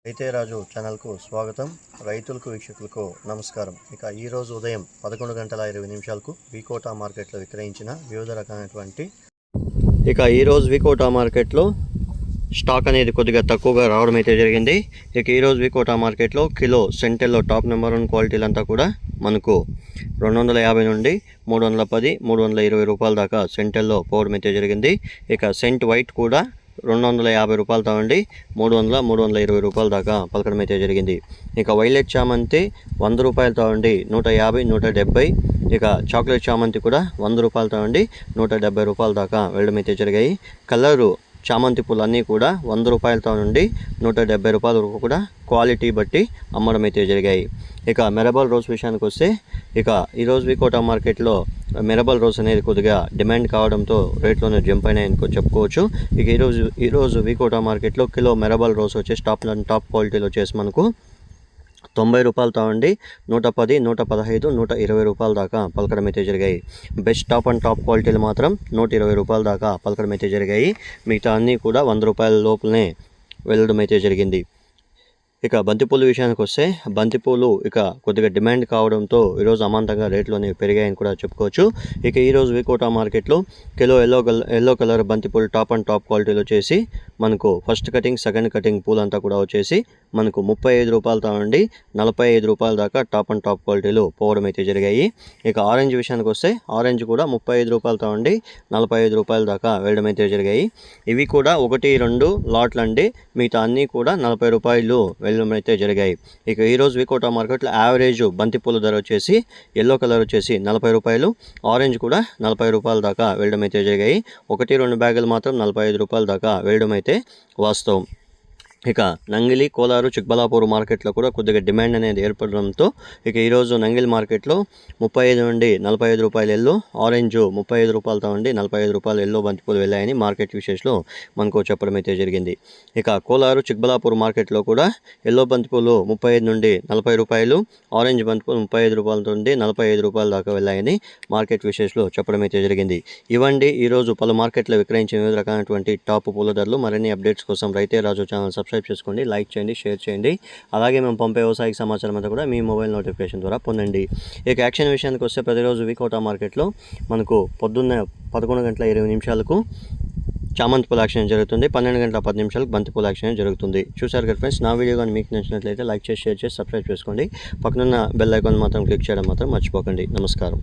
అయితే రాజు ఛానల్కు స్వాగతం. రైతులకు వీక్షకులకు నమస్కారం. ఇక ఈరోజు ఉదయం 11:20 వికోటా మార్కెట్లో విక్రయించిన వివిధ రకాలైనటువంటి ఈరోజు వికోటా మార్కెట్లో స్టాక్ అనేది కొద్దిగా తక్కువగా రావడం అయితే జరిగింది. ఈరోజు వికోటా మార్కెట్లో కిలో సెంటెల్లో టాప్ నెంబర్ 1 క్వాలిటీలంతా కూడా మనకు 250 నుండి 310, 320 రూపాయల దాకా సెంటెల్లో పోవడం అయితే జరిగింది. సెంట్ వైట్ కూడా 250 రూపాయలతో ఉండి 300, 320 రూపాయల దాకా పలకడం అయితే జరిగింది. వైలెట్ చామంతి 100 రూపాయలతో ఉండి 150, 170. చాక్లెట్ చామంతి కూడా 100 రూపాయలతో ఉండి 170 రూపాయల దాకా వెళ్ళడం అయితే జరిగాయి. కలరు చామంతి పూలు అన్నీ కూడా 100 రూపాయలతో నుండి 170 రూపాయల వరకు కూడా క్వాలిటీ బట్టి అమ్మడం అయితే జరిగాయి. మెరబల్ రోజ్ విషయానికి వస్తే ఈరోజు వికోటా మార్కెట్లో మెరబల్ రోజ్ అనేది కొద్దిగా డిమాండ్ కావడంతో రేట్లోనే జంప్ అయినాయని చెప్పుకోవచ్చు. ఈరోజు వికోటా మార్కెట్లో కిలో మెరబల్ రోజ్ వచ్చేసి టాప్ క్వాలిటీలో వచ్చేసి మనకు 90 రూపాయలతో ఉండి 110, 115, 120 రూపాయల దాకా పలకడం అయితే జరిగాయి. బెస్ట్ టాప్ అండ్ టాప్ క్వాలిటీలు మాత్రం 120 రూపాయల దాకా పలకడం అయితే జరిగాయి. మిగతా అన్నీ కూడా 100 రూపాయల లోపలనే వెళ్ళడం అయితే జరిగింది. బంతిపూలు విషయానికి వస్తే బంతిపూలు కొద్దిగా డిమాండ్ కావడంతో ఈరోజు అమాంతంగా రేట్లోనే పెరిగాయని కూడా చెప్పుకోవచ్చు. ఈరోజు వికోటా మార్కెట్లో కిలో ఎల్లో కలర్ బంతిపూలు టాప్ అండ్ టాప్ క్వాలిటీలో వచ్చేసి మనకు ఫస్ట్ కటింగ్, సెకండ్ కటింగ్ పూలంతా కూడా వచ్చేసి మనకు 35 రూపాయలతో నుండి 45 రూపాయల దాకా టాప్ అండ్ టాప్ క్వాలిటీలు పోవడం అయితే జరిగాయి. ఆరెంజ్ విషయానికి వస్తే ఆరెంజ్ కూడా 35 రూపాయలతో నుండి 45 రూపాయల దాకా వెళ్ళడం అయితే జరిగాయి. ఇవి కూడా 1-2 లాట్లు అండి. మిగతా అన్నీ కూడా 40 రూపాయలు వెళ్ళడం అయితే జరిగాయి. ఈరోజు వికోటా మార్కెట్లో యావరేజ్ బంతిపూల ధర వచ్చేసి ఎల్లో కలర్ వచ్చేసి 40 రూపాయలు, ఆరెంజ్ కూడా 40 రూపాయల దాకా వెళ్ళడం అయితే జరిగాయి. 1-2 బ్యాగులు మాత్రం 45 రూపాయల దాకా వెళ్ళడం అయితే వాస్తవం. నంగిలి, కోలారు, చిక్బలాపూర్ మార్కెట్లో కూడా కొద్దిగా డిమాండ్ అనేది ఏర్పడడంతో ఈరోజు నంగిలి మార్కెట్లో 35 నుండి 45 రూపాయలు ఎల్లో, ఆరెంజ్ 35 రూపాయలతో ఉండి 45 రూపాయలు ఎల్లో బంతిపూలు వెళ్ళాయని మార్కెట్ విశేషంలో మనకు చెప్పడం అయితే జరిగింది. కోలారు, చిక్బలాపూర్ మార్కెట్లో కూడా ఎల్లో బంతిపూలు 35 నుండి 40 రూపాయలు, ఆరెంజ్ బంతిపూలు 35 రూపాయలతో ఉండి 45 రూపాయల దాకా వెళ్ళాయని మార్కెట్ విశేషంలో చెప్పడం అయితే జరిగింది. ఇవండి ఈరోజు పలు మార్కెట్లో విక్రయించిన వివిధ రకాలైనటువంటి టాప్ పూల ధరలు. మరిన్ని అప్డేట్స్ కోసం రైతే రాజు ఛానల్ సబ్స్క్రైబ్ చేసుకోండి, లైక్ చేయండి, షేర్ చేయండి. అలాగే మేము పంపే వ్యవసాయ సమాచారం అంతా కూడా మీ మొబైల్ నోటిఫికేషన్ ద్వారా పొందండి. యాక్షన్ విషయానికి వస్తే ప్రతిరోజు వికోటా మార్కెట్లో మనకు పొద్దున్న 11:20 చామంతి పూల యాక్షన్ జరుగుతుంది. 12:10 బంతిపూల యాక్షన్ జరుగుతుంది. చూసారు కదా ఫ్రెండ్స్. నా వీడియో కానీ మీకు నచ్చినట్లయితే లైక్ చేసి, షేర్ చేసి, సబ్స్క్రైబ్ చేసుకోండి. పక్కనున్న బెల్ ఐకాన్ మాత్రం క్లిక్ చేయడం మాత్రం మర్చిపోకండి. నమస్కారం.